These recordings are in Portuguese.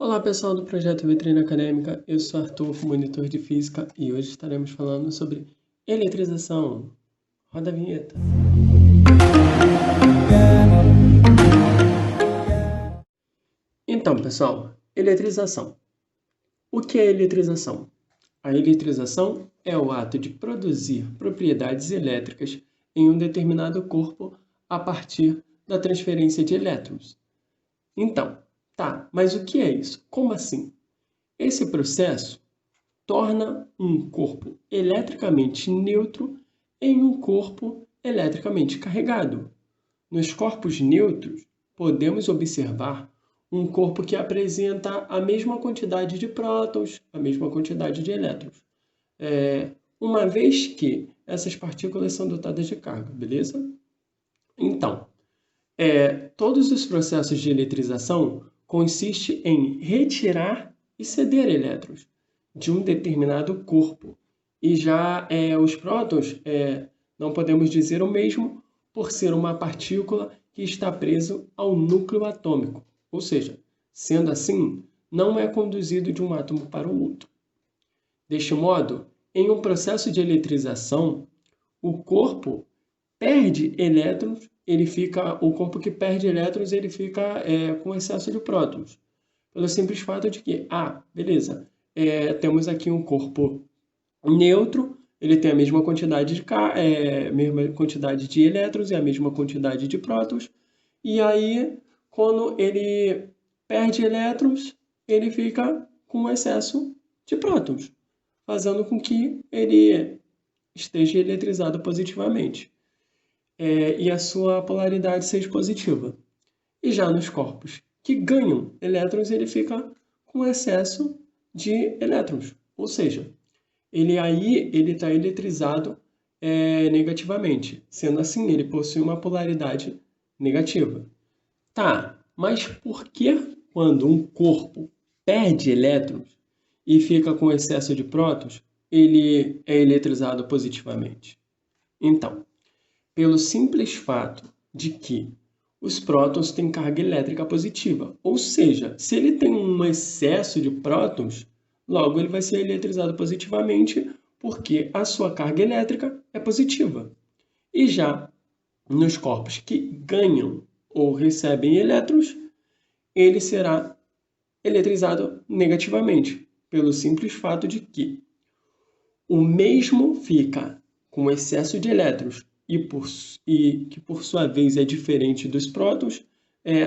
Olá pessoal do projeto Vitrine Acadêmica, eu sou Arthur, monitor de Física, e hoje estaremos falando sobre eletrização. Roda a vinheta. Então pessoal, eletrização. O que é eletrização? A eletrização é o ato de produzir propriedades elétricas em um determinado corpo a partir da transferência de elétrons. Então, mas o que é isso? Como assim? Esse processo torna um corpo eletricamente neutro em um corpo eletricamente carregado. Nos corpos neutros, podemos observar um corpo que apresenta a mesma quantidade de prótons, a mesma quantidade de elétrons, uma vez que essas partículas são dotadas de carga, beleza? Então, todos os processos de eletrização consistem em retirar e ceder elétrons de um determinado corpo. E já os prótons, não podemos dizer o mesmo por ser uma partícula que está preso ao núcleo atômico. Ou seja, sendo assim, não é conduzido de um átomo para o outro. Deste modo, em um processo de eletrização, o corpo perde elétrons, o corpo que perde elétrons ele fica com excesso de prótons. Pelo simples fato de que, beleza, temos aqui um corpo neutro, ele tem a mesma quantidade de elétrons e a mesma quantidade de prótons, e aí, quando ele perde elétrons, ele fica com excesso de prótons, fazendo com que ele esteja eletrizado positivamente, e a sua polaridade seja positiva. E já nos corpos que ganham elétrons, ele fica com excesso de elétrons, ou seja, ele está eletrizado negativamente. Sendo assim, ele possui uma polaridade negativa. Mas por que quando um corpo perde elétrons e fica com excesso de prótons, ele é eletrizado positivamente? Então, pelo simples fato de que os prótons têm carga elétrica positiva, ou seja, se ele tem um excesso de prótons, logo ele vai ser eletrizado positivamente porque a sua carga elétrica é positiva. E já nos corpos que ganham ou recebem elétrons, ele será eletrizado negativamente, pelo simples fato de que o mesmo fica com excesso de elétrons e que por sua vez é diferente dos prótons,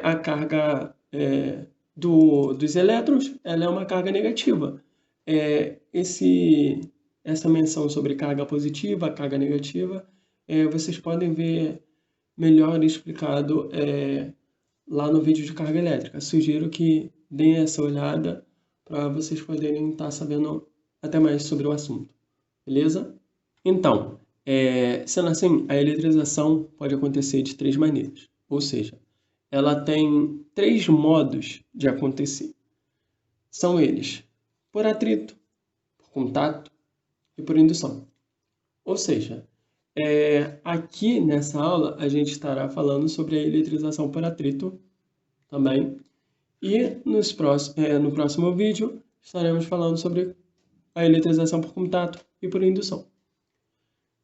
a carga dos elétrons ela é uma carga negativa. Essa menção sobre carga positiva, carga negativa, vocês podem ver melhor explicado lá no vídeo de carga elétrica. Sugiro que deem essa olhada para vocês poderem estar sabendo até mais sobre o assunto. Beleza? Então, sendo assim, a eletrização pode acontecer de 3 maneiras. Ou seja, ela tem 3 modos de acontecer. São eles: por atrito, por contato e por indução. Ou seja, aqui nessa aula a gente estará falando sobre a eletrização por atrito também. E no próximo vídeo estaremos falando sobre a eletrização por contato e por indução.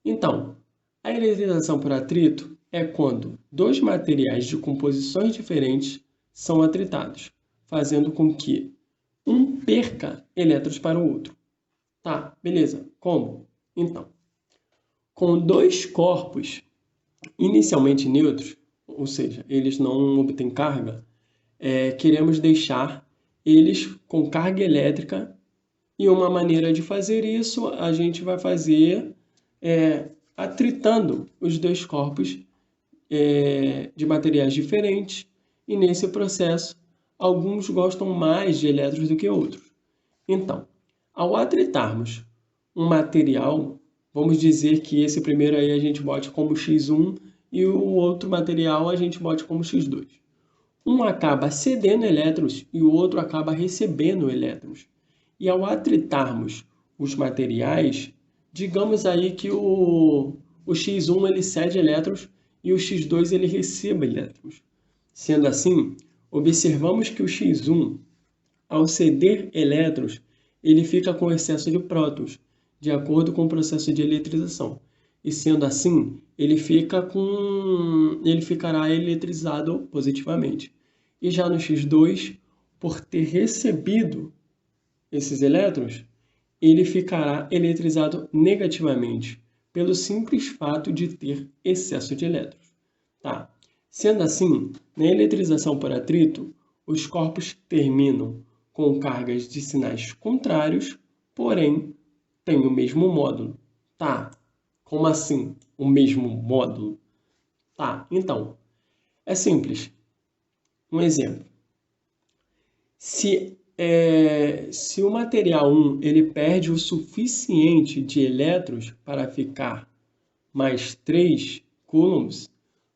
Então, a eletrização por atrito é quando dois materiais de composições diferentes são atritados, fazendo com que um perca elétrons para o outro. Beleza. Como? Então, com dois corpos inicialmente neutros, ou seja, eles não obtêm carga, queremos deixar eles com carga elétrica, e uma maneira de fazer isso a gente vai fazer atritando os dois corpos de materiais diferentes, e nesse processo alguns gostam mais de elétrons do que outros. Então, ao atritarmos um material, vamos dizer que esse primeiro aí a gente bote como X1 e o outro material a gente bote como X2. Um acaba cedendo elétrons e o outro acaba recebendo elétrons. E ao atritarmos os materiais, digamos aí que o X1 ele cede elétrons e o X2 ele recebe elétrons. Sendo assim, observamos que o X1 ao ceder elétrons, ele fica com excesso de prótons, de acordo com o processo de eletrização. E sendo assim, ele ficará eletrizado positivamente. E já no X2, por ter recebido esses elétrons, ele ficará eletrizado negativamente, pelo simples fato de ter excesso de elétrons. Tá? Sendo assim, na eletrização por atrito, os corpos terminam com cargas de sinais contrários, porém têm o mesmo módulo. Tá? Como assim o mesmo módulo? Tá, então, é simples. Um exemplo. Se o material 1 ele perde o suficiente de elétrons para ficar mais 3 coulombs,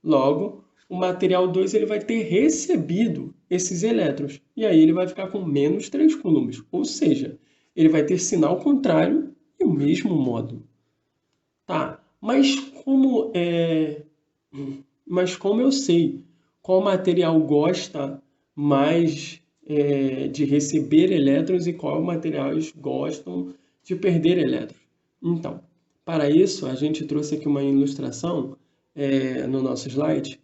logo, o material 2 ele vai ter recebido esses elétrons, e aí ele vai ficar com menos 3 coulombs, ou seja, ele vai ter sinal contrário e o mesmo módulo. Tá, mas como eu sei qual material gosta mais de receber elétrons e qual materiais gostam de perder elétrons? Então, para isso, a gente trouxe aqui uma ilustração no nosso slide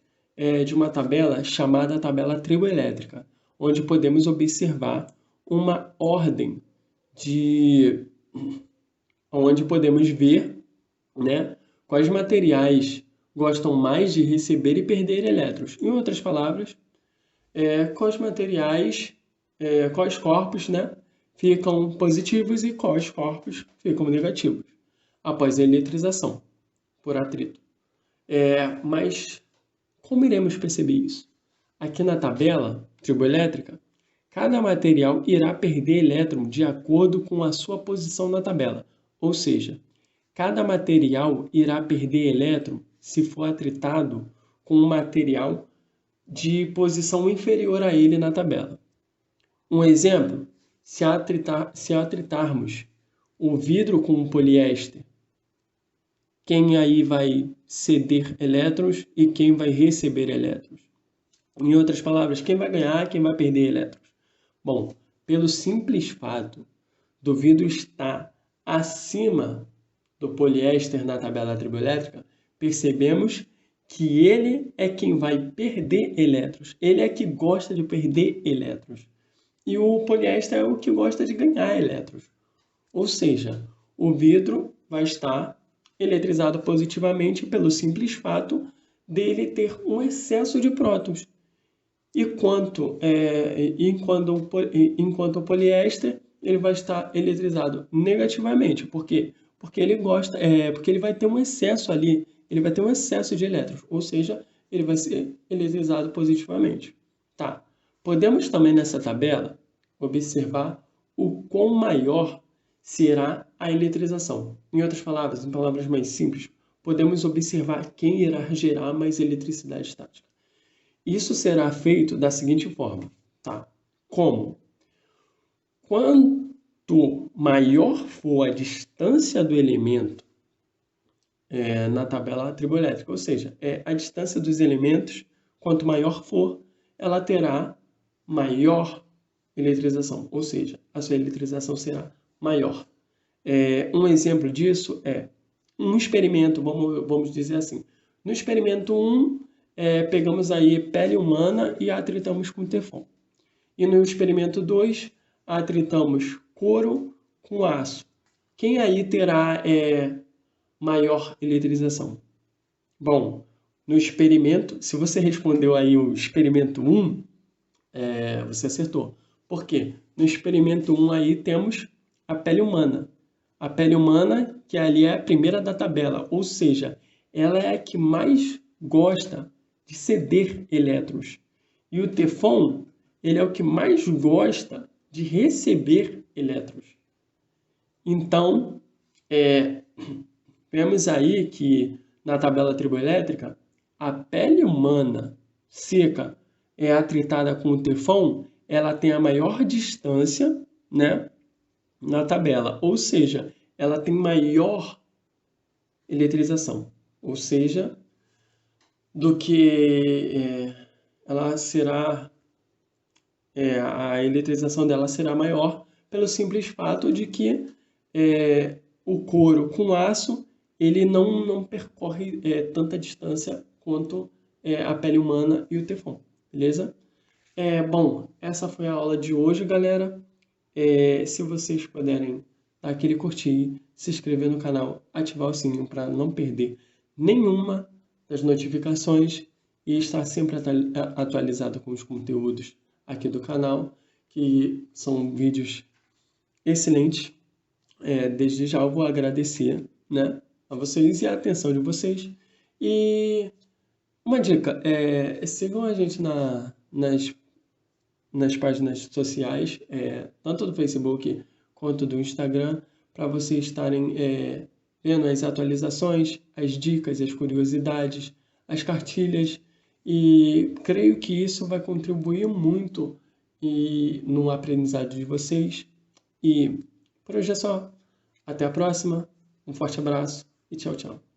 de uma tabela chamada tabela triboelétrica, onde podemos observar uma ordem onde podemos ver, né, quais materiais gostam mais de receber e perder elétrons. Em outras palavras, quais corpos, né, ficam positivos e quais corpos ficam negativos após a eletrização por atrito. Mas como iremos perceber isso? Aqui na tabela triboelétrica, cada material irá perder elétron de acordo com a sua posição na tabela, ou seja, cada material irá perder elétron se for atritado com um material de posição inferior a ele na tabela. Um exemplo, se atritarmos o vidro com o poliéster, quem aí vai ceder elétrons e quem vai receber elétrons? Em outras palavras, quem vai ganhar e quem vai perder elétrons? Bom, pelo simples fato do vidro estar acima do poliéster na tabela triboelétrica, percebemos que ele é quem vai perder elétrons. Ele é que gosta de perder elétrons. E o poliéster é o que gosta de ganhar elétrons. Ou seja, o vidro vai estar eletrizado positivamente pelo simples fato dele ter um excesso de prótons. Enquanto o poliéster ele vai estar eletrizado negativamente. Por quê? Porque ele vai ter um excesso ali, ele vai ter um excesso de elétrons, ou seja, ele vai ser eletrizado positivamente. Tá. Podemos também nessa tabela observar o quão maior será a eletrização. Em outras palavras, em palavras mais simples, podemos observar quem irá gerar mais eletricidade estática. Isso será feito da seguinte forma, tá? Como? Quanto maior for a distância do elemento na tabela triboelétrica, ou seja, a distância dos elementos, quanto maior for, ela terá maior eletrização, ou seja, a sua eletrização será maior. Um exemplo disso é um experimento, vamos dizer assim. No experimento 1, pegamos aí pele humana e a atritamos com teflon. E no experimento 2, atritamos couro com aço. Quem aí terá maior eletrização? Bom, no experimento, se você respondeu aí o experimento 1, você acertou. Por quê? No experimento 1 aí temos a pele humana. A pele humana, que ali é a primeira da tabela, ou seja, ela é a que mais gosta de ceder elétrons. E o teflon, ele é o que mais gosta de receber elétrons. Então, vemos aí que na tabela triboelétrica, a pele humana seca atritada com o teflon, ela tem a maior distância, né, na tabela, ou seja, ela tem maior eletrização, ou seja, do que ela será a eletrização dela será maior pelo simples fato de que o couro com aço ele não percorre tanta distância quanto a pele humana e o teflon, beleza? Bom, essa foi a aula de hoje, galera. Se vocês puderem dar aquele curtir, se inscrever no canal, ativar o sininho para não perder nenhuma das notificações e estar sempre atualizado com os conteúdos aqui do canal, que são vídeos excelentes. Desde já eu vou agradecer, né, a vocês e a atenção de vocês. E uma dica, sigam a gente nas páginas sociais, tanto do Facebook quanto do Instagram, para vocês estarem vendo as atualizações, as dicas, as curiosidades, as cartilhas, e creio que isso vai contribuir muito no aprendizado de vocês. E por hoje é só. Até a próxima, um forte abraço e tchau, tchau.